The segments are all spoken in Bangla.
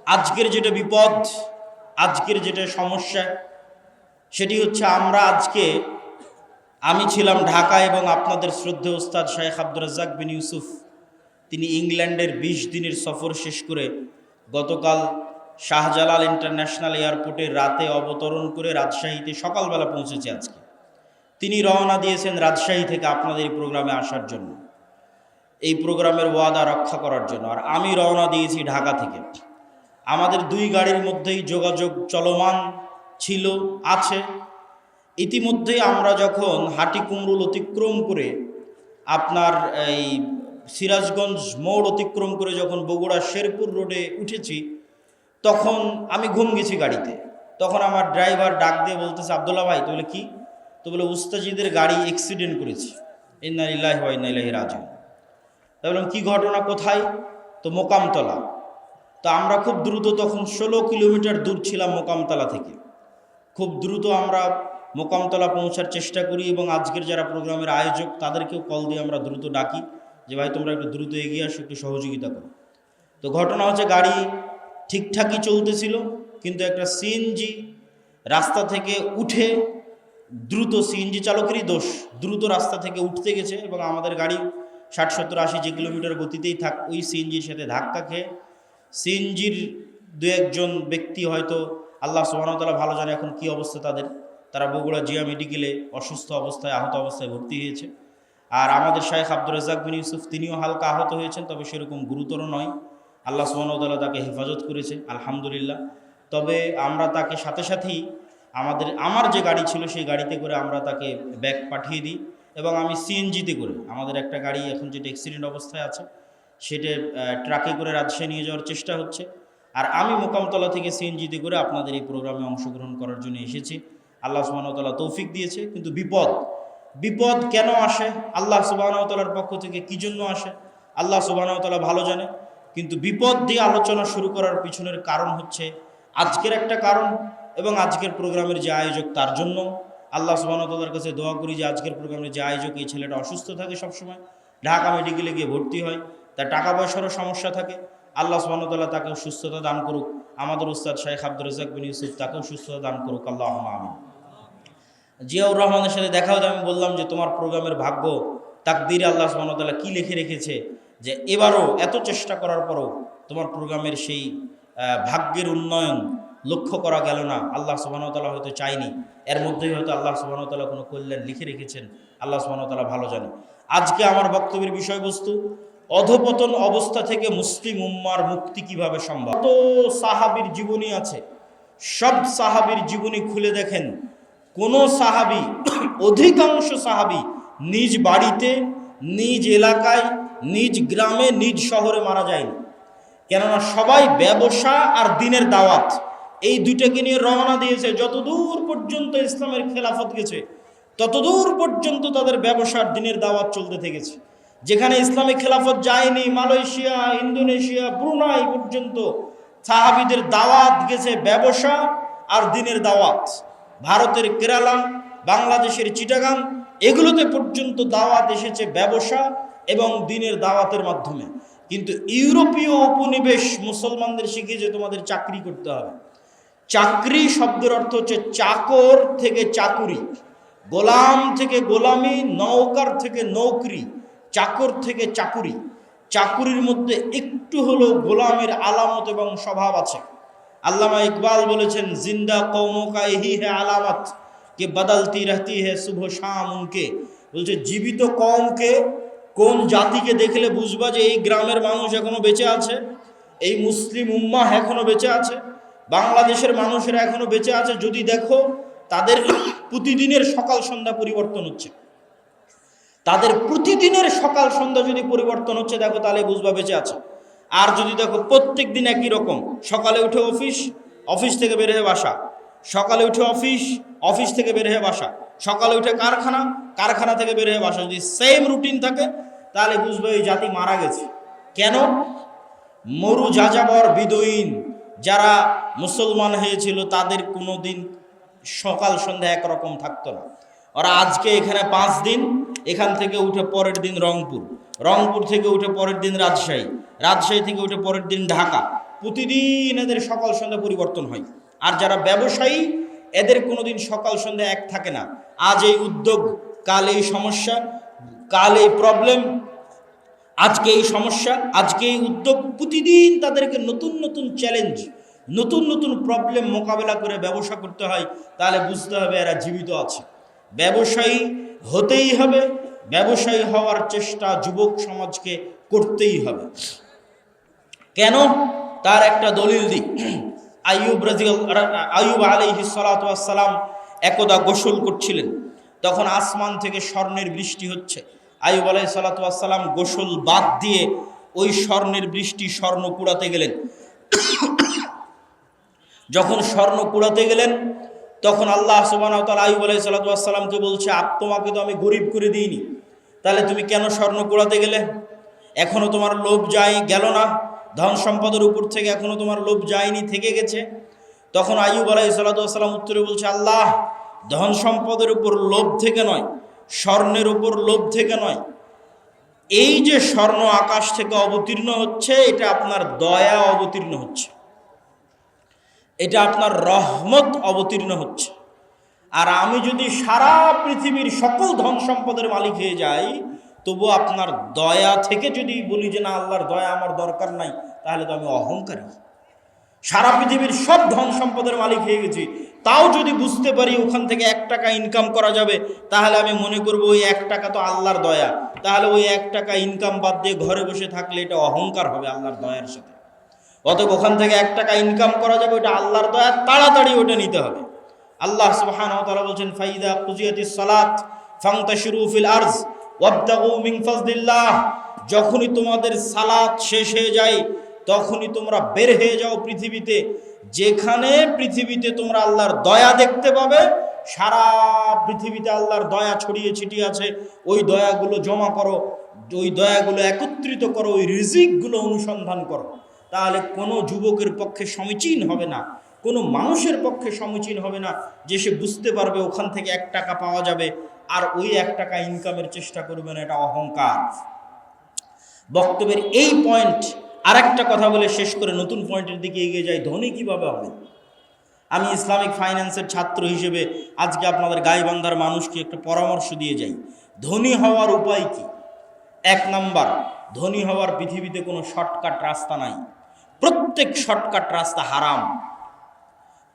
আজকের যেটা বিপদ, আজকের যেটা সমস্যা, সেটি হচ্ছে আমি ছিলাম ঢাকা এবং আপনাদের শ্রদ্ধেয় ওস্তাদ শেখ আব্দুর রাজ্জাক বিন ইউসুফ তিনি ইংল্যান্ডের ২০ দিনের সফর শেষ করে গতকাল শাহজালাল ইন্টারন্যাশনাল এয়ারপোর্টে রাতে অবতরণ করে রাজশাহীতে সকালবেলা পৌঁছেছে। আজকে তিনি রওনা দিয়েছেন রাজশাহী থেকে আপনাদের এই প্রোগ্রামে আসার জন্য, এই প্রোগ্রামের ওয়াদা রক্ষা করার জন্য। আর আমি রওনা দিয়েছি ঢাকা থেকে। আমাদের দুই গাড়ির মধ্যেই যোগাযোগ চলমান ছিল, আছে। ইতিমধ্যেই আমরা যখন হাটিকুমরুল অতিক্রম করে আপনার এই সিরাজগঞ্জ মোড় অতিক্রম করে যখন বগুড়া শেরপুর রোডে উঠেছি, তখন আমি ঘুম গেছি গাড়িতে। তখন আমার ড্রাইভার ডাক দিয়ে বলতেছে, আব্দুল্লাহ ভাই, তো বলে কি? তো বলে উস্তাজিদের গাড়ি অ্যাক্সিডেন্ট করেছে। ইন্না লিল্লাহি ওয়া ইন্না ইলাইহি রাজিউন। তাই বললাম কি ঘটনা, কোথায়? তো মোকামতলা। তো আমরা খুব দ্রুত, তখন 16 কিলোমিটার দূর ছিলাম মোকামতলা থেকে। খুব দ্রুত আমরা মোকামতলা পৌঁছার চেষ্টা করি এবং আজকের যারা প্রোগ্রামের আয়োজক তাদেরকেও কল দিয়ে আমরা দ্রুত ডাকি যে ভাই তোমরা একটু দ্রুত এগিয়ে আসো, একটু সহযোগিতা করো। তো ঘটনা হচ্ছে গাড়ি ঠিকঠাকই চলতেছিল, কিন্তু একটা সিএনজি রাস্তা থেকে উঠে দ্রুত, সিএনজি চালকেরই দোষ, দ্রুত রাস্তা থেকে উঠতে গেছে এবং আমাদের গাড়ি 60-70-80 যে কিলোমিটার গতিতেই থাক ওই সিএনজির সাথে ধাক্কা খেয়ে সিএনজির দু একজন ব্যক্তি, হয়তো আল্লাহ সুবহানাহু ওয়া তাআলা ভালো জানে এখন কি অবস্থা তাদের, তারা বগুড়া জিয়া মেডিকেলে অসুস্থ অবস্থায়, আহত অবস্থায় ভর্তি হয়েছে। আর আমাদের শেখ আব্দুর রাজ্জাক বিন ইউসুফ তিনিও হালকা আহত হয়েছেন, তবে সেরকম গুরুতর নয়। আল্লাহ সুবহানাহু ওয়া তাআলা তাকে হেফাজত করেছে, আলহামদুলিল্লাহ। তবে আমরা তাকে সাথে সাথেই আমার যে গাড়ি ছিল সেই গাড়িতে করে আমরা তাকে ব্যাগ পাঠিয়ে দিই এবং আমি সিএনজিতে করে, আমাদের একটা গাড়ি এখন যেটা অ্যাক্সিডেন্ট অবস্থায় আছে সেটা ট্রাকে করে রাজশাহী নিয়ে যাওয়ার চেষ্টা হচ্ছে। আর আমি মোকামতলা থেকে সিএনজিতে করে আপনাদের এই প্রোগ্রামে অংশগ্রহণ করার জন্য এসেছি। আল্লাহ সুবহানাহু ওয়া তাআলা তৌফিক দিয়েছে। কিন্তু বিপদ কেন আসে, আল্লাহ সুবহানাহু ওয়া তাআলার পক্ষ থেকে কী জন্য আসে, আল্লাহ সুবহানাহু ওয়া তাআলা ভালো জানে। কিন্তু বিপদ দিয়ে আলোচনা শুরু করার পিছনের কারণ হচ্ছে আজকের একটা কারণ, এবং আজকের প্রোগ্রামের যে আয়োজক তার জন্য আল্লাহ সুবহানাহু ওয়া তাআলার কাছে দোয়া করি যে আজকের প্রোগ্রামের যে আয়োজক, এই ছেলেটা অসুস্থ থাকে সবসময়, ঢাকা মেডিকেলে গিয়ে ভর্তি হয়, তার টাকা পয়সারও সমস্যা থাকে। আল্লাহ সুবহানাহু ওয়া তাআলা তাকেও সুস্থতা দান করুক। আমাদের উস্তাদ শেখ আব্দুর রাজ্জাক বিন ইউসুফ তাকেও সুস্থতা দান করুক, আল্লাহুম্মা আমিন। জিয়াউর রহমানের সাথে দেখা হতে আমি বললাম যে তোমার প্রোগ্রামের ভাগ্য, তাকদীরে আল্লাহ সুবহানাহু ওয়া তাআলা কী লিখে রেখেছে যে এবারও এত চেষ্টা করার পরও তোমার প্রোগ্রামের সেই ভাগ্যের উন্নয়ন লক্ষ্য করা গেল না। আল্লাহ সুবহানাহু ওয়া তাআলা হয়তো চায়নি, এর মধ্যেই হয়তো আল্লাহ সুবহানাহু ওয়া তাআলা কোনো কল্যাণ লিখে রেখেছেন, আল্লাহ সুবহানাহু ওয়া তাআলা ভালো জানে। আজকে আমার বক্তব্যের বিষয়বস্তু, অধপতন অবস্থা থেকে মুসলিম উম্মার মুক্তি কিভাবে সম্ভব। কত সাহাবীর জীবনী আছে, সব সাহাবীর জীবনী খুলে দেখেন, কোনো সাহাবী, অধিকাংশ সাহাবী নিজ বাড়িতে, নিজ এলাকায়, নিজ গ্রামে, নিজ শহরে মারা যায়নি। কেননা সবাই ব্যবসা আর দিনের দাওয়াত, এই দুইটাকে নিয়ে রওনা দিয়েছে। যতদূর পর্যন্ত ইসলামের খেলাফত গেছে ততদূর পর্যন্ত তাদের ব্যবসার দিনের দাওয়াত চলতে থেকেছে। যেখানে ইসলামী খেলাফত যায়নি, মালয়েশিয়া, ইন্দোনেশিয়া, ব্রুনাই পর্যন্ত সাহাবীদের দাওয়াত গেছে ব্যবসা আর দিনের দাওয়াত। ভারতের কেরালা, বাংলাদেশের চিটাগাং, এগুলোতে পর্যন্ত দাওয়াত এসেছে ব্যবসা এবং দিনের দাওয়াতের মাধ্যমে। কিন্তু ইউরোপীয় উপনিবেশ মুসলমানদের শিখিয়েছে তোমাদের চাকরি করতে হবে। চাকরি শব্দের অর্থ হচ্ছে চাকর থেকে চাকুরি, গোলাম থেকে গোলামি, নৌকার থেকে নৌকরি, চাকর থেকে চাকুরি। চাকুরির মধ্যে একটু হলো গোলামের আলামত এবং স্বভাব আছে। আল্লামা ইকবাল বলেছেন, জিন্দা কওমো কা यही है আলামত কে বদলতি রহতি है সুবহ শাম উনকে। বলছে জীবিত কওমকে, কোন জাতিকে দেখলে বুঝবা যে এই গ্রামের মানুষ এখনো বেঁচে আছে, এই মুসলিম উম্মাহ এখনো বেঁচে আছে, বাংলাদেশের মানুষেরা এখনো বেঁচে আছে, যদি দেখো তাদের প্রতিদিনের সকাল সন্ধ্যা পরিবর্তন হচ্ছে। তাদের প্রতিদিনের সকাল সন্ধ্যা যদি পরিবর্তন হচ্ছে দেখো, তাহলে বুঝবা বেঁচে আছে। আর যদি দেখো প্রত্যেক দিন একই রকম, সকালে উঠে অফিস, অফিস থেকে বের হয়ে বাসা, সকালে উঠে অফিস, অফিস থেকে বের হয়ে বাসা, সকালে উঠে কারখানা, কারখানা থেকে বের হয়ে বাসা, যদি সেম রুটিন থাকে তাহলে বুঝবে এই জাতি মারা গেছে। কেন? মরু যাযাবর বিদুইন যারা মুসলমান হয়েছিল তাদের কোনো দিন সকাল সন্ধ্যা একরকম থাকতো না। ওরা আজকে এখানে 5 দিন, এখান থেকে উঠে পরের দিন রংপুর, রংপুর থেকে উঠে পরের দিন রাজশাহী, রাজশাহী থেকে উঠে পরের দিন ঢাকা, প্রতিদিন এদের সকাল সন্ধ্যা পরিবর্তন হয়। আর যারা ব্যবসায়ী এদের কোনোদিন সকাল সন্ধ্যা এক থাকে না। আজ এই উদ্যোগ, কাল এই সমস্যা, কাল এই প্রবলেম, আজকে এই সমস্যা, আজকে এই উদ্যোগ। প্রতিদিন তাদেরকে নতুন নতুন চ্যালেঞ্জ, নতুন নতুন প্রবলেম মোকাবেলা করে ব্যবসা করতে হয়। তাহলে বুঝতে হবে এরা জীবিত আছে। ব্যবসায়ী হতেই হবে, ব্যবসায়ী হওয়ার চেষ্টা যুবক সমাজকে করতেই হবে। কেন? তার একটা দলিল দিই। আইয়ুব আলাইহিস সালাতু ওয়াস সালাম একদা গোসল করছিলেন, তখন আসমান থেকে স্বর্ণের বৃষ্টি হচ্ছে। আইয়ুব আলাইহিস সালাতু ওয়াস সালাম গোসল বাদ দিয়ে ওই স্বর্ণের বৃষ্টি স্বর্ণ কুড়াতে গেলেন। যখন স্বর্ণ কুড়াতে গেলেন তখন আল্লাহ সুবহানাহু ওয়া তাআলা আইয়ুব আলাইহিস সালাতু ওয়াস সালামকে বলছে, তোমাকে তো আমি গরিব করে দিইনি, তাহলে তুমি কেন স্বর্ণ কুড়াতে গেলে? এখনো তোমার লোভ গেল না? ধন সম্পদের উপর থেকে এখনো তোমার লোভ যায়নি, থেকে গেছে? তখন আইয়ুব আলাইহিস সালাতু ওয়াস সালাম উত্তরে বলছে, আল্লাহ, ধন সম্পদের উপর লোভ থেকে নয়, স্বর্ণের উপর লোভ থেকে নয়, এই যে স্বর্ণ আকাশ থেকে অবতীর্ণ হচ্ছে, এটা আপনার দয়া অবতীর্ণ হচ্ছে, এটা আপনার রহমত অবতীর্ণ হচ্ছে। আর আমি যদি সারা পৃথিবীর সকল ধন সম্পদের মালিক হয়ে যাই, তবু আপনার দয়া থেকে যদি বলি যে না, আল্লাহর দয়া আমার দরকার নাই, তাহলে তো আমি অহংকারী। সারা পৃথিবীর সব ধন সম্পদের মালিক হয়ে গেছি, তাও যদি বুঝতে পারি ওখান থেকে 1 টাকা ইনকাম করা যাবে, তাহলে আমি মনে করব ওই 1 টাকা তো আল্লাহর দয়া। তাহলে ওই 1 টাকা ইনকাম বাদ দিয়ে ঘরে বসে থাকলে এটা অহংকার হবে আল্লাহর দয়ার সাথে। অতএব ওখান থেকে 1 টাকা ইনকাম করা যাবে, ওটা আল্লাহর দয়া, তাড়াতাড়ি ওটা নিতে হবে। আল্লাহ সুবহানাহু ওয়া তাআলা বলেন, ফাইদা কুজিয়াতিস সালাত ফান্তাশিরু ফিল আরজ ওয়াবতাগু মিন ফাজলিল্লাহ। যখনই তোমাদের সালাত শেষ হয়ে যায়, তখনই তোমরা বের হয়ে যাও পৃথিবীতে। যেখানে পৃথিবীতে তোমরা আল্লাহর দয়া দেখতে পাবে, সারা পৃথিবীতে আল্লাহর দয়া ছড়িয়ে ছিটিয়ে আছে, ওই দয়াগুলো জমা করো, ওই দয়াগুলো একত্রিত করো, ওই রিজিকগুলো অনুসন্ধান করো। তাহলে কোনো যুবকের পক্ষে সমীচীন হবে না, কোনো মানুষের পক্ষে সমীচীন হবে না যে সে বুঝতে পারবে ওখান থেকে 1 টাকা পাওয়া যাবে আর ওই 1 টাকা ইনকামের চেষ্টা করবে না, এটা অহংকার। বক্তব্যের এই পয়েন্ট আর একটা কথা বলে শেষ করে নতুন পয়েন্টের দিকে এগিয়ে যাই। ধনী কিভাবে হবে? আমি ইসলামিক ফাইন্যান্সের ছাত্র হিসেবে আজকে আপনাদের গাইবান্ধার মানুষকে একটা পরামর্শ দিয়ে যাই। ধনী হওয়ার উপায় কি? 1 নাম্বার, ধনী হওয়ার পৃথিবীতে কোনো শর্টকাট রাস্তা নাই। প্রত্যেক শর্টকাট রাস্তা হারাম।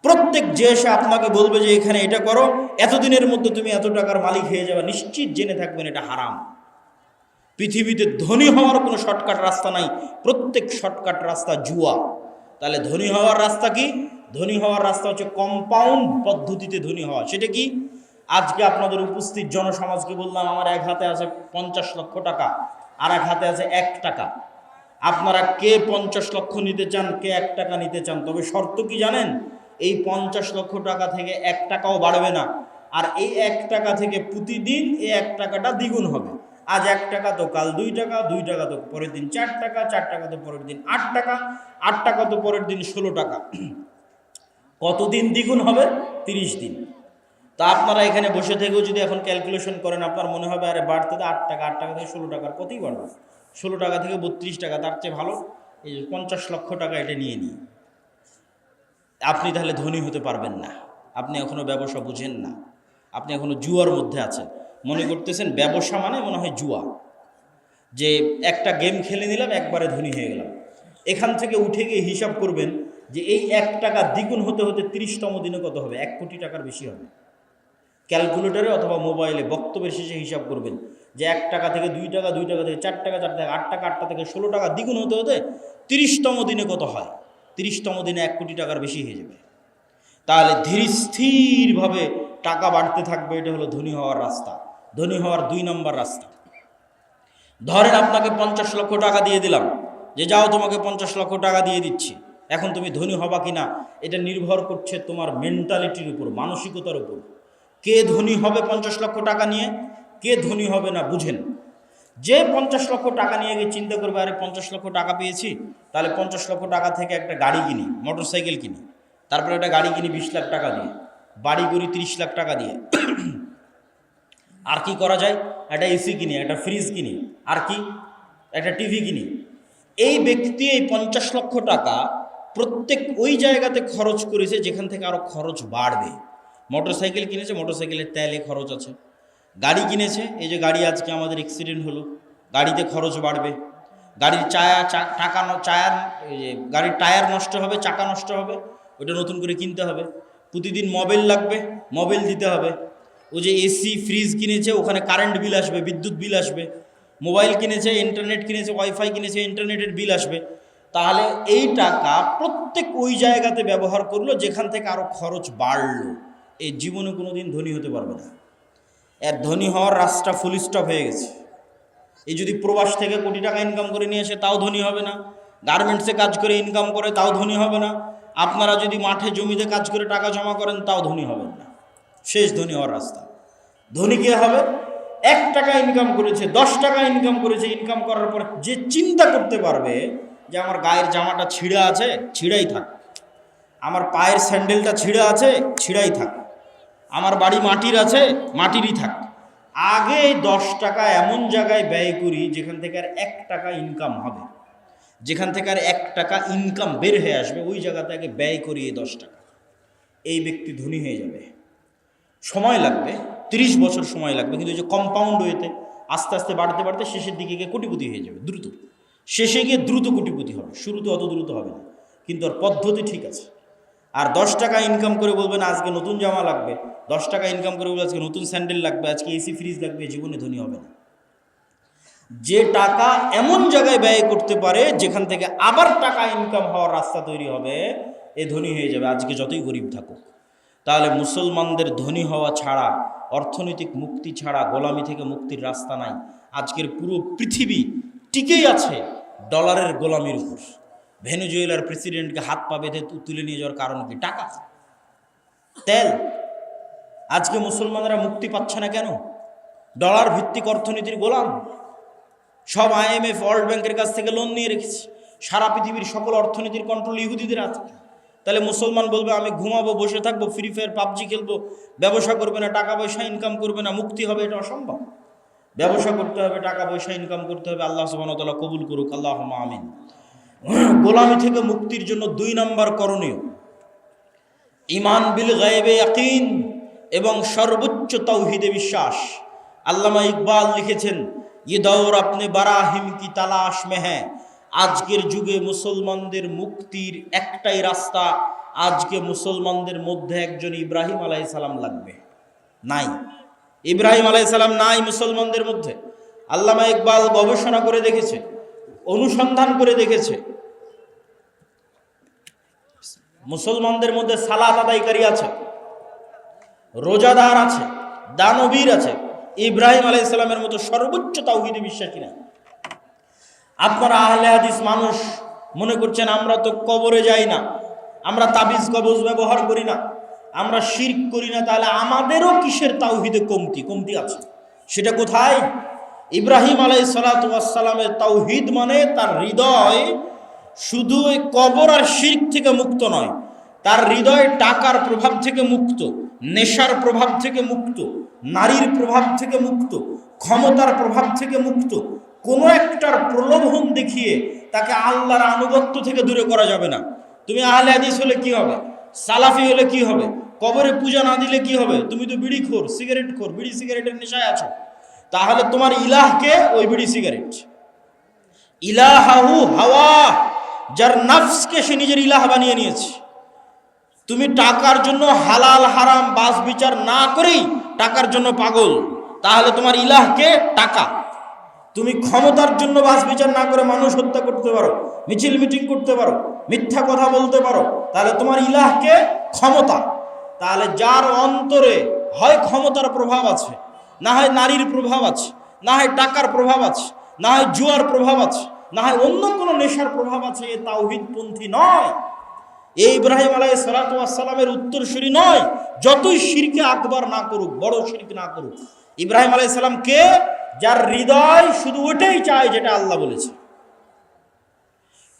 প্রত্যেক যে এসে আপনাকে বলবে যে এখানে এটা করো, এতদিনের মধ্যে তুমি এত টাকার মালিক হয়ে যাবে, নিশ্চিত জেনে থাকবেন এটা হারাম। পৃথিবীতে ধনী হওয়ার কোনো শর্টকাট রাস্তা নাই, প্রত্যেক শর্টকাট রাস্তা জুয়া। তাহলে ধনী হওয়ার রাস্তা কি? ধনী হওয়ার রাস্তা হচ্ছে কম্পাউন্ড পদ্ধতিতে ধনী হওয়া। সেটা কি? আজকে আপনাদের উপস্থিত জনসমাজকে বললাম, আমার এক হাতে আছে 50 লক্ষ টাকা, আর এক হাতে আছে 1 টাকা। আপনারা কে 50 লক্ষ নিতে চান, কে 1 টাকা নিতে চান? তবে শর্ত কি জানেন? এই 50 লক্ষ টাকা থেকে 1 টাকাও বাড়বে না, আর এই 1 টাকা থেকে প্রতিদিন এই 1 টাকাটা দ্বিগুণ হবে। আজ 1 টাকা তো কাল 2 টাকা, 2 টাকা তো পরের দিন 4 টাকা, 4 টাকা তো পরের দিন 8 টাকা, 8 টাকা তো পরের দিন 16 টাকা। কতদিন দ্বিগুণ হবে? 30 দিন। তা আপনারা এখানে বসে থেকেও যদি এখন ক্যালকুলেশন করেন, আপনার মনে হবে আরে বাড়তে তো 8 টাকা, 8 টাকা থেকে 16 টাকার কতই বাড়বে, 16 টাকা থেকে 32 টাকা, তার চেয়ে ভালো এই 50 লক্ষ টাকা এটা নিয়ে নিই। আপনি তাহলে ধনী হতে পারবেন না। আপনি এখনো ব্যবসা বুঝেন না, আপনি এখনো জুয়ার মধ্যে আছেন। মনে করতেছেন ব্যবসা মানে মনে হয় জুয়া, যে একটা গেম খেলে নিলাম একবারে ধনী হয়ে গেলাম। এখান থেকে উঠে গিয়ে হিসাব করবেন যে এই 1 টাকা দ্বিগুণ হতে হতে 30তম দিনে কত হবে? 1 কোটি টাকার বেশি হবে। ক্যালকুলেটরে অথবা মোবাইলে বক্তব্যের শেষে হিসাব করবেন যে 1 টাকা থেকে 2 টাকা, 2 টাকা থেকে 4 টাকা, 4 টাকা 8 টাকা, 8 টাকা থেকে 16 টাকা দ্বিগুণ হতে হতে 30তম দিনে কত হয়? 30তম দিনে 1 কোটি টাকার বেশি হয়ে যাবে। তাহলে ধীর স্থিরভাবে টাকা বাড়তে থাকবে। এটা হলো ধনী হওয়ার রাস্তা। ধনী হওয়ার 2 নম্বর রাস্তা, ধরেন আপনাকে 50 লক্ষ টাকা দিয়ে দিলাম, যে যাও তোমাকে 50 লক্ষ টাকা দিয়ে দিচ্ছি। এখন তুমি ধনী হবা কিনা এটা নির্ভর করছে তোমার মেন্টালিটির উপর, মানসিকতার উপর। কে ধনী হবে 50 লক্ষ টাকা নিয়ে, কে ধনী হবে না বুঝেন। যে 50 লক্ষ টাকা নিয়ে গিয়ে চিন্তা করবে আরে 50 লক্ষ টাকা পেয়েছি, তাহলে 50 লক্ষ টাকা থেকে একটা গাড়ি কিনি, মোটরসাইকেল কিনি, তারপরে একটা গাড়ি কিনি 20 লাখ টাকা দিয়ে, বাড়ি করি 30 লাখ টাকা দিয়ে, আর কি করা যায়? একটা এসি কিনি, একটা ফ্রিজ কিনি, আর কি একটা টিভি কিনি। এই ব্যক্তি এই 50 লক্ষ টাকা প্রত্যেক ওই জায়গাতে খরচ করেছে যেখান থেকে আরও খরচ বাড়বে। মোটরসাইকেল কিনেছে, মোটরসাইকেলের তেলে খরচ আছে। গাড়ি কিনেছে, এই যে গাড়ি আজকে আমাদের অ্যাক্সিডেন্ট হলো, গাড়িতে খরচ বাড়বে। গাড়ির গাড়ির টায়ার নষ্ট হবে, চাকা নষ্ট হবে, ওটা নতুন করে কিনতে হবে। প্রতিদিন মোবাইল লাগবে, মোবাইল দিতে হবে। ও যে এসি ফ্রিজ কিনেছে, ওখানে কারেন্ট বিল আসবে, বিদ্যুৎ বিল আসবে। মোবাইল কিনেছে, ইন্টারনেট কিনেছে, ওয়াইফাই কিনেছে, ইন্টারনেটের বিল আসবে। তাহলে এই টাকা প্রত্যেক ওই জায়গাতে ব্যবহার করলো যেখান থেকে আরও খরচ বাড়লো। এই জীবনে কোনো দিন ধনী হতে পারবে না। এর ধনী হওয়ার রাস্তা ফুল স্টপ হয়ে গেছে। এই যদি প্রবাস থেকে কোটি টাকা ইনকাম করে নিয়ে আসে তাও ধনী হবে না, গার্মেন্টসে কাজ করে ইনকাম করে তাও ধনী হবে না, আপনারা যদি মাঠে জমিতে কাজ করে টাকা জমা করেন তাও ধনী হবেন না। শেষ ধনী হওয়ার রাস্তা। ধনী কে হবে? 1 টাকা ইনকাম করেছে, 10 টাকা ইনকাম করেছে, ইনকাম করার পর যে চিন্তা করতে পারবে যে আমার গায়ের জামাটা ছিঁড়া আছে, ছিঁড়াই থাক, আমার পায়ের স্যান্ডেলটা ছিঁড়া আছে, ছিঁড়াই থাক, আমার বাড়ি মাটির আছে, মাটিরই থাক। আগে 10 টাকা এমন জায়গায় ব্যয় করি যেখান থেকে আর 1 টাকা ইনকাম হবে, যেখান থেকে আর 1 টাকা ইনকাম বের হয়ে আসবে, ওই জায়গাতে আগে ব্যয় করি এই 10 টাকা। এই ব্যক্তি ধনী হয়ে যাবে। সময় লাগবে, 30 বছর সময় লাগবে, কিন্তু এই যে কম্পাউন্ড ওয়েতে আস্তে আস্তে বাড়তে বাড়তে শেষের দিকে গিয়ে কোটিপতি হয়ে যাবে দ্রুত। শেষে গিয়ে দ্রুত কোটিপতি হবে, শুরুতে অত দ্রুত হবে না, কিন্তু ওর পদ্ধতি ঠিক আছে। আর 10 টাকা ইনকাম করে বলবেন আজকে নতুন জামা লাগবে, 10 টাকা ইনকাম করে বলবেন আজকে নতুন স্যান্ডেল লাগবে, আজকে এসি ফ্রিজ লাগবে, জীবনে ধনী হবে না। যে টাকা এমন জায়গায় ব্যয় করতে পারে যেখান থেকে আবার টাকা ইনকাম হওয়ার রাস্তা তৈরি হবে, এ ধনী হয়ে যাবে, আজকে যতই গরিব থাকুক। তাহলে মুসলমানদের ধনী হওয়া ছাড়া, অর্থনৈতিক মুক্তি ছাড়া গোলামি থেকে মুক্তির রাস্তা নাই। আজকের পুরো পৃথিবী টিকেই আছে ডলারের গোলামির উপর। ভেনেজুয়েলার প্রেসিডেন্টকে হাত পা বেঁধে তুলে নিয়ে যাওয়ার কারণ কি? টাকা, তেল। আজকে মুসলমানরা মুক্তি পাচ্ছে না কেন? ডলার ভিত্তিক অর্থনীতির গোলাম। সব IMF, ওয়ার্ল্ড ব্যাংকের কাছ থেকে লোন নিয়ে রেখেছি। সারা পৃথিবীর সকল অর্থনীতির কন্ট্রোল ইহুদিদের আছে। তাহলে মুসলমান বলবে আমি ঘুমাবো, বসে থাকবো, ফ্রি ফায়ার পাবজি খেলবো, ব্যবসা করবে না, টাকা পয়সা ইনকাম করবে না, মুক্তি হবে? এটা অসম্ভব। ব্যবসা করতে হবে, টাকা পয়সা ইনকাম করতে হবে। আল্লাহ সুবহানাহু ওয়া তাআলা কবুল করুক, আল্লাহুম্মা আমিন। গোলামি থেকে মুক্তির জন্য 2 নম্বর করণীয় ঈমান বিল গায়বে ইয়াকিন এবং সর্বোচ্চ তাওহীদে বিশ্বাস। আল্লামা ইকবাল লিখেছেন, ये दौर अपने बराहिम की तलाश में है। আজকের যুগে মুসলমানদের মুক্তির একটাই রাস্তা। আজকে মুসলমানদের মধ্যে একজন ইব্রাহিম আলাইহিস সালাম লাগবে। নাই, ইব্রাহিম আলাইহিস সালাম নাই মুসলমানদের মধ্যে। আল্লামা ইকবাল গবেষণা করে দেখেছে, অনুসন্ধান করে দেখেছে, মুসলমানদের মধ্যে সালাত আদায়কারী আছে, রোজাদার আছে, দানবীর আছে, ইব্রাহিম আলাইহিস সালামের মতো সর্বোচ্চ তাওহীদে বিশ্বাসী না। আপনারা আহলে হাদিস মানুষ মনে করছেন আমরা তো কবরে যাই না, আমরা তাবিজ কবজ ব্যবহার করি না, আমরা শিরক করি না, তাহলে আমাদেরও কিসের তাওহীদে কমতি আছে? সেটা কোথায়? ইব্রাহিম আলাইহিস সালাতু ওয়াস সালামের তাওহীদ মানে তার হৃদয় শুধু ওই কবর আর শিরক থেকে মুক্ত নয়, তার হৃদয় টাকার প্রভাব থেকে মুক্ত, নেশার প্রভাব থেকে মুক্ত, নারীর প্রভাব থেকে মুক্ত, ক্ষমতার প্রভাব থেকে মুক্ত। কোনো একটার প্রলোভন দেখিয়ে তাকে আল্লাহর আনুগত্য থেকে দূরে করা যাবে না। তুমি আহলে হাদিস হলে কি হবে? সালাফি হলে কি হবে? কবরে পূজা না দিলে কি হবে? তুমি তো বিড়িখোর, সিগারেটখোর, বিড়ি সিগারেটের নেশায় আছো। তাহলে তোমার ইলাহকে ওই বিড়ি সিগারেট। ইলাহাহু হাওয়া, যার নফসকে সে নিজের ইলাহ বানিয়ে নিয়েছে। তুমি টাকার জন্য হালাল হারাম বাস বিচার না করেই টাকার জন্য পাগল, তাহলে তোমার ইলাহকে টাকা। তুমি ক্ষমতার জন্য বাস বিচার না করে মানুষ হত্যা করতে পারো, মিছিল মিটিং করতে পারো, মিথ্যা কথা বলতে পারো, তাহলে তোমার ইলাহকে ক্ষমতা। তাহলে যার অন্তরে হয় ক্ষমতার প্রভাব আছে, না হয় নারীর প্রভাব আছে, না হয় টাকার প্রভাব আছে, না হয় জুয়ার প্রভাব আছে, না হয় অন্য কোনো নেশার প্রভাব আছে, এ তাওহীদপন্থী নয়, এই ইব্রাহিম আলাইহিস সালাতু ওয়াস সালামের উত্তরসূরি নয়। যতই শিরকে আকবার না করুক, বড় শিরক না করুক, ইব্রাহিম আলাইহিস সালাম কে? যার হৃদয় শুধু ওটাই চায় যেটা আল্লাহ বলেছে,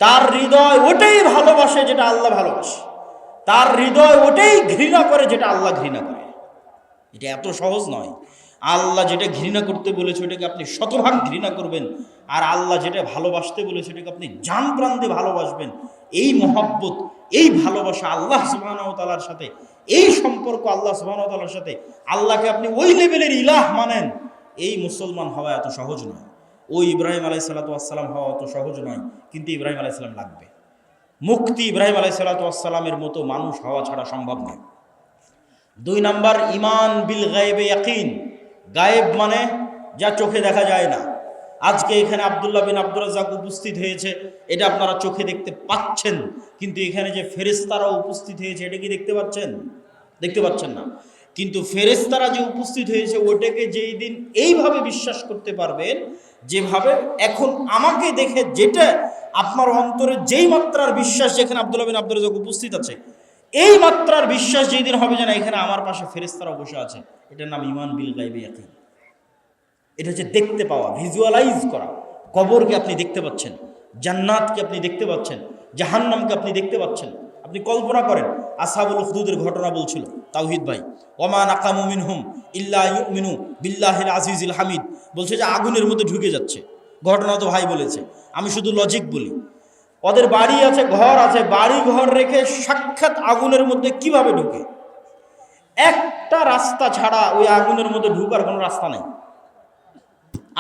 তার হৃদয় ওটাই ভালোবাসে যেটা আল্লাহ ভালোবাসে, তার হৃদয় ওটাই ঘৃণা করে যেটা আল্লাহ ঘৃণা করে। এটা এত সহজ নয়। আল্লাহ যেটা ঘৃণা করতে বলেছে ওটাকে আপনি শতভাগ ঘৃণা করবেন, আর আল্লাহ যেটা ভালোবাসতে বলে সেটাকে আপনি জান প্রাণ দিয়ে ভালোবাসবেন। এই মহব্বত, এই ভালোবাসা আল্লাহ সুবহানাহু ওয়া তাআলার সাথে, এই সম্পর্ক আল্লাহ সুবহানাহু ওয়া তাআলার সাথে, আল্লাহকে আপনি ওই লেভেলের ইলাহ মানেন, এই মুসলমান হওয়া এত সহজ নয়। ওই ইব্রাহিম আলাইহিস সালাতু ওয়াস সালাম হওয়া অত সহজ নয়, কিন্তু ইব্রাহিম আলাইহিস সালাম লাগবে। মুক্তি ইব্রাহিম আলাইহিস সালাতু ওয়াস সালামের মতো মানুষ হওয়া ছাড়া সম্ভব নয়। 2 নাম্বার, ঈমান বিল গায়বে ইয়াকিন। গায়েব মানে যা চোখে দেখা যায় না। আজকে এখানে আব্দুল্লাহ বিন আব্দুর রাজ্জাক উপস্থিত হয়েছে, এটা আপনারা চোখে দেখতে পাচ্ছেন, কিন্তু এখানে যে ফেরেশতারা উপস্থিত হয়েছে এটা কি দেখতে পাচ্ছেন? দেখতে পাচ্ছেন না। কিন্তু ফেরেশতারা যে উপস্থিত হয়েছে ওটাকে যেই দিন এইভাবে বিশ্বাস করতে পারবেন, যেভাবে এখন আমাকে দেখে যেটা আপনার অন্তরে যেই মাত্রার বিশ্বাস, যেখানে আব্দুল্লাহ বিন আব্দুর রাজ্জাক উপস্থিত আছে, এই মাত্রার বিশ্বাস যেই দিন হবে যে না এখানে আমার পাশে ফেরেশতারা বসে আছে, এটার নাম ঈমান বিল গায়বে ইয়াকিন। এটা হচ্ছে দেখতে পাওয়া, ভিজুয়ালাইজ করা। কবরকে আপনি দেখতে পাচ্ছেন, জান্নাতকে আপনি দেখতে পাচ্ছেন, জাহান্নামকে আপনি দেখতে পাচ্ছেন। আপনি কল্পনা করেন, আসহাবুল উখদুদের ঘটনা বলছিল তাওহীদ ভাই, ওমা নাকামু মিনহুম ইল্লা ইউমিনু বিল্লাহিল আজিজিল হামিদ, বলছে যে আগুনের মধ্যে ঢুকে যাচ্ছে। ঘটনা তো ভাই বলেছে, আমি শুধু লজিক বলি। ওদের বাড়ি আছে, ঘর আছে, বাড়ি ঘর রেখে সাক্ষাৎ আগুনের মধ্যে কিভাবে ঢুকে? একটা রাস্তা ছাড়া ওই আগুনের মধ্যে ঢুকার কোনো রাস্তা নেই।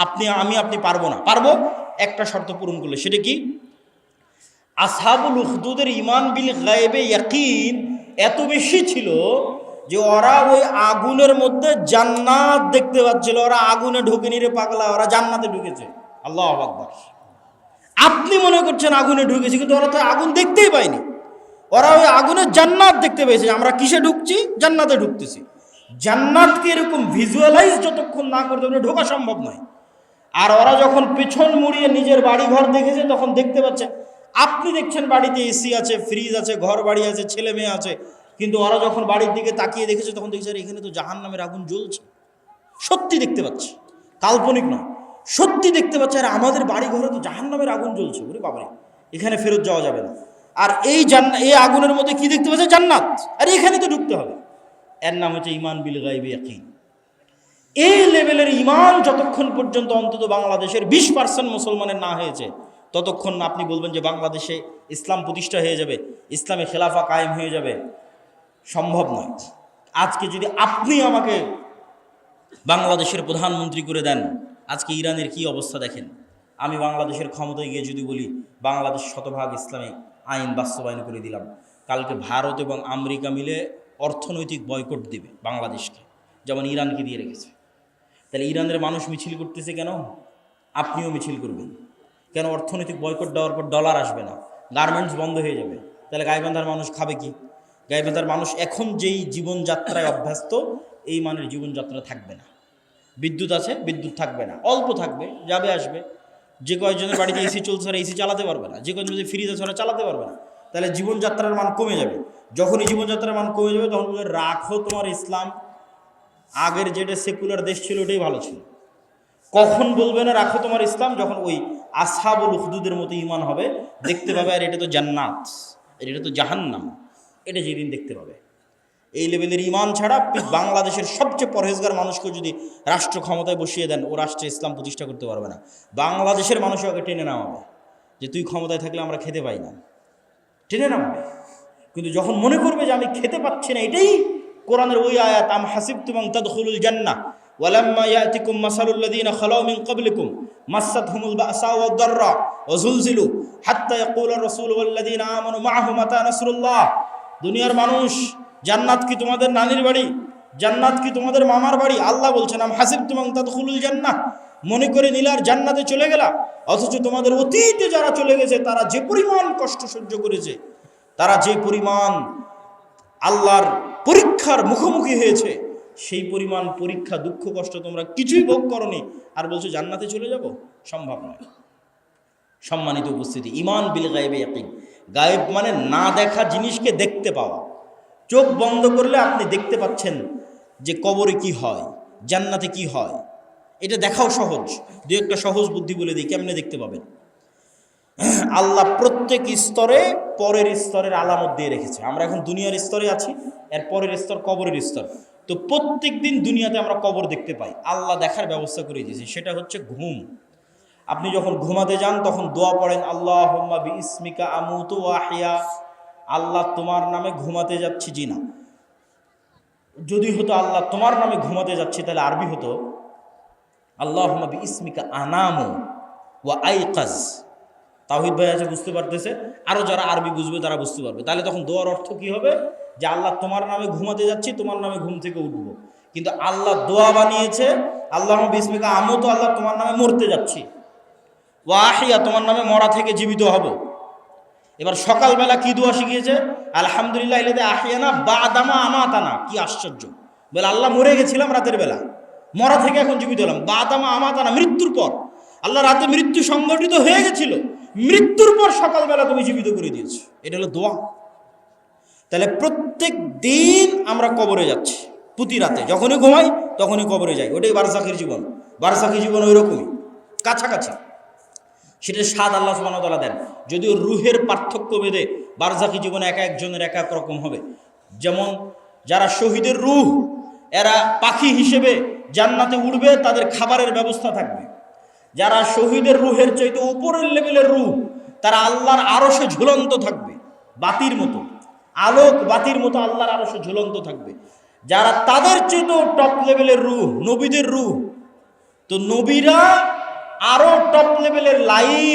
আপনি পারবো না। পারবো একটা শর্ত পূরণ করলে। সেটা কি? আসহাবুল উখদুদের ঈমান বিল গায়বে ইয়াকিন এত বেশি ছিল যে ওরা ওই আগুনের মধ্যে জান্নাত দেখতে পাচ্ছিল। ওরা আগুনে ঢুকেনি রে পাগলা, ওরা জান্নাতে ঢুকেছে। আল্লাহু আকবার। আপনি মনে করছেন আগুনে ঢুকেছে, কিন্তু ওরা তো আগুন দেখতেই পায়নি। ওরা ওই আগুনের জান্নাত দেখতে পেয়েছে। আমরা কিসে ঢুকছি? জান্নাতে ঢুকতেছি। জান্নাতকে এরকম ভিজুয়ালাইজ যতক্ষণ না করতে পারবে ঢোকা সম্ভব নয়। আর ওরা যখন পেছন মুড়িয়ে নিজের বাড়ি ঘর দেখেছে তখন দেখতে পাচ্ছে, আপনি দেখছেন বাড়িতে এসি আছে, ফ্রিজ আছে, ঘর বাড়ি আছে, ছেলে মেয়ে আছে, কিন্তু ওরা যখন বাড়ির দিকে তাকিয়ে দেখেছে তখন দেখছে এখানে তো জাহান্নামের আগুন জ্বলছে। সত্যি দেখতে পাচ্ছে, কাল্পনিক নয়, সত্যি দেখতে পাচ্ছে। আর আমাদের বাড়ি ঘরে তো জাহান্নামের আগুন জ্বলছে, ওরে বাবারে, এখানে ফেরত যাওয়া যাবে না। আর এই আগুনের মধ্যে কি দেখতে পাচ্ছে? জান্নাত। আর এখানে তো ঢুকতে হবে। এর নাম হচ্ছে ঈমান বিল গায়বে ইয়াকিন। এই লেভেলের ঈমান যতক্ষণ পর্যন্ত অন্তত বাংলাদেশের 20% মুসলমানের না হয়েছে, ততক্ষণ আপনি বলবেন যে বাংলাদেশে ইসলাম প্রতিষ্ঠা হয়ে যাবে, ইসলামী খেলাফা কায়েম হয়ে যাবে, সম্ভব নয়। আজকে যদি আপনি আমাকে বাংলাদেশের প্রধানমন্ত্রী করে দেন, আজকে ইরানের কি অবস্থা দেখেন। আমি বাংলাদেশের ক্ষমতায় গিয়ে যদি বলি বাংলাদেশ শতভাগ ইসলামী আইন বাস্তবায়ন করে দিলাম, কালকে ভারত এবং আমেরিকা মিলে অর্থনৈতিক বয়কট দেবে বাংলাদেশকে, যেমন ইরানকে দিয়ে রেখেছে। তাহলে ইরানের মানুষ মিছিল করতেছে কেন? আপনিও মিছিল করবেন কেন? অর্থনৈতিক বয়কট দেওয়ার পর ডলার আসবে না, গার্মেন্টস বন্ধ হয়ে যাবে। তাহলে গাইবান্ধার মানুষ খাবে কি? গাইবান্ধার মানুষ এখন যেই জীবনযাত্রায় অভ্যস্ত, এই মানের জীবনযাত্রা থাকবে না। বিদ্যুৎ আছে, বিদ্যুৎ থাকবে না, অল্প থাকবে, যাবে আসবে। যে কয়েকজনের বাড়িতে এসি চলছে ওরা এসি চালাতে পারবে না, যে কয়েকজন যদি ফ্রিজ আছে ওরা চালাতে পারবে না। তাহলে জীবনযাত্রার মান কমে যাবে। যখনই জীবনযাত্রার মান কমে যাবে তখন বলে রাখো তোমার ইসলাম, আগের যেটা সেকুলার দেশ ছিল ওটাই ভালো ছিল। কখন বলবে না রাখো তোমার ইসলাম? যখন ওই আসহাবুল উখদুদের মতো ঈমান হবে, দেখতে পাবে আর এটা তো জান্নাত, এটা তো জাহান্নাম, এটা যেদিন দেখতে পাবে। এই লেভেলের ঈমান ছাড়া বাংলাদেশের সবচেয়ে পরহেজগার মানুষকে যদি রাষ্ট্র ক্ষমতায় বসিয়ে দেন, ও রাষ্ট্রে ইসলাম প্রতিষ্ঠা করতে পারবে না। বাংলাদেশের মানুষ ওকে টেনে নামাবে যে তুই ক্ষমতায় থাকলে আমরা খেতে পাই না, টেনে নামাবে। কিন্তু যখন মনে করবে যে আমি খেতে পাচ্ছি না, এটাই কোরআনের ওই আয়াত, আম হাসিবতুম আন তাদখুলুল জান্নাহ ওয়ালাম্মা ইয়াতিকুম মাসালুল লাযিনা খালাউ মিন ক্বাবলিকুম মাসাতহুমুল বাসা ওয়াদ দাররা ওয়া যুলজিলু হাত্তা ইয়াকুলার রাসূলু ওয়াল লাযিনা আমানু মাআহু মাতা নাসরুল্লাহ। দুনিয়ার মানুষ, জান্নাত কি তোমাদের নানির বাড়ি? জান্নাত কি তোমাদের মামার বাড়ি? আল্লাহ বলছেন আম হাসিবতুম আন তাদখুলুল জান্নাহ, মনে করে নিলার জান্নাতে চলে গেলা, অথচ তোমাদের অতীতে যারা চলে গেছে তারা যে পরিমাণ কষ্ট সহ্য করেছে, তারা যে পরিমাণ আল্লাহর পরীক্ষার মুখোমুখি হয়েছে, সেই পরিমাণ পরীক্ষা দুঃখ কষ্ট তোমরা কিছুই ভোগ করনি, আর বলছো জান্নাতে চলে যাব? সম্ভব নয়। সম্মানিত উপস্থিতি, ঈমান বিল গায়বে ইয়াকিন। গায়েব মানে না দেখা জিনিসকে দেখতে পাওয়া। চোখ বন্ধ করলে আপনি দেখতে পাচ্ছেন যে কবরে কি হয়, জান্নাতে কি হয়, এটা দেখাও সহজ। দু একটা সহজ বুদ্ধি বলে দিই, কেমনে দেখতে পাবেন। আল্লাহ প্রত্যেক স্তরে পরের স্তরের আলামত দিয়ে রেখেছে। আমরা এখন দুনিয়ার স্তরে আছি, এর পরের স্তর কবরের স্তর। তো প্রত্যেক দিন দুনিয়াতে আমরা কবর দেখতে পাই, আল্লাহ দেখার ব্যবস্থা করে দিয়েছে। সেটা হচ্ছে ঘুম। আপনি যখন ঘুমাতে যান তখন দোয়া পড়েন আল্লাহুম্মা বিইসমিকা আমুতু ওয়া আহইয়া, আল্লাহ তোমার নামে ঘুমাতে যাচ্ছি। জি না, যদি হতো আল্লাহ তোমার নামে ঘুমাতে যাচ্ছি তাহলে আরবি হতো আল্লাহুম্মা বিইসমিকা আনামু ওয়া আইকাজ। তাওহীদ ভাই আছে, বুঝতে পারতেছে? আরও যারা আরবি বুঝবে তারা বুঝতে পারবে। তাহলে তখন দোয়ার অর্থ কি হবে? যে আল্লাহ তোমার নামে ঘুমাতে যাচ্ছি, তোমার নামে ঘুম থেকে উঠবো। কিন্তু আল্লাহ দোয়া বানিয়েছে আল্লাহুম্মা বিইসমিকা আমুতু, আল্লাহ তোমার নামে মরতে যাচ্ছি, ওয়া আহইয়া তোমার নামে মরা থেকে জীবিত হব। এবার সকালবেলা কি দোয়া শিখিয়েছে? আলহামদুলিল্লাহ ইল্লাযী আহইয়ানা বা'দামা আমাতানা। কি আশ্চর্য! বলে আল্লাহ মরে গেছিলাম রাতের বেলা, মরা থেকে এখন জীবিত হলাম। বা'দামা আমাতানা, মৃত্যুর পর। আল্লাহ রাতে মৃত্যু সংগঠিত হয়ে গেছিল, মৃত্যুর পর সকালবেলা তুমি জীবিত করে দিয়েছো। এটা হলো দোয়া। তাহলে প্রত্যেক দিন আমরা কবরে যাচ্ছি, প্রতি রাতে যখনই ঘুমাই তখনই কবরে যাই। ওটাই বারজাখের জীবন। বারজাখী জীবন ওই রকমই, কাছাকাছি। সেটা স্বাদ আল্লাহ সুবহানাহু ওয়া তাআলা দেন। যদিও রুহের পার্থক্য ভেদে বারজাখী জীবনে এক একজনের এক এক রকম হবে। যেমন যারা শহীদের রূহ, এরা পাখি হিসেবে জান্নাতে উড়বে, তাদের খাবারের ব্যবস্থা থাকবে। যারা শহীদের রুহের চাইতে উপরের লেভেলের রূহ, তারা আল্লাহর আরশে ঝুলন্ত থাকবে, বাতির মতো, আলোক বাতির মতো আল্লাহর আরশে ঝুলন্ত থাকবে। যারা তাদের চেয়েও টপ লেভেলের রূহ, নবীদের রূহ, তো নবীরা আরো টপ লেভেলের লাইফ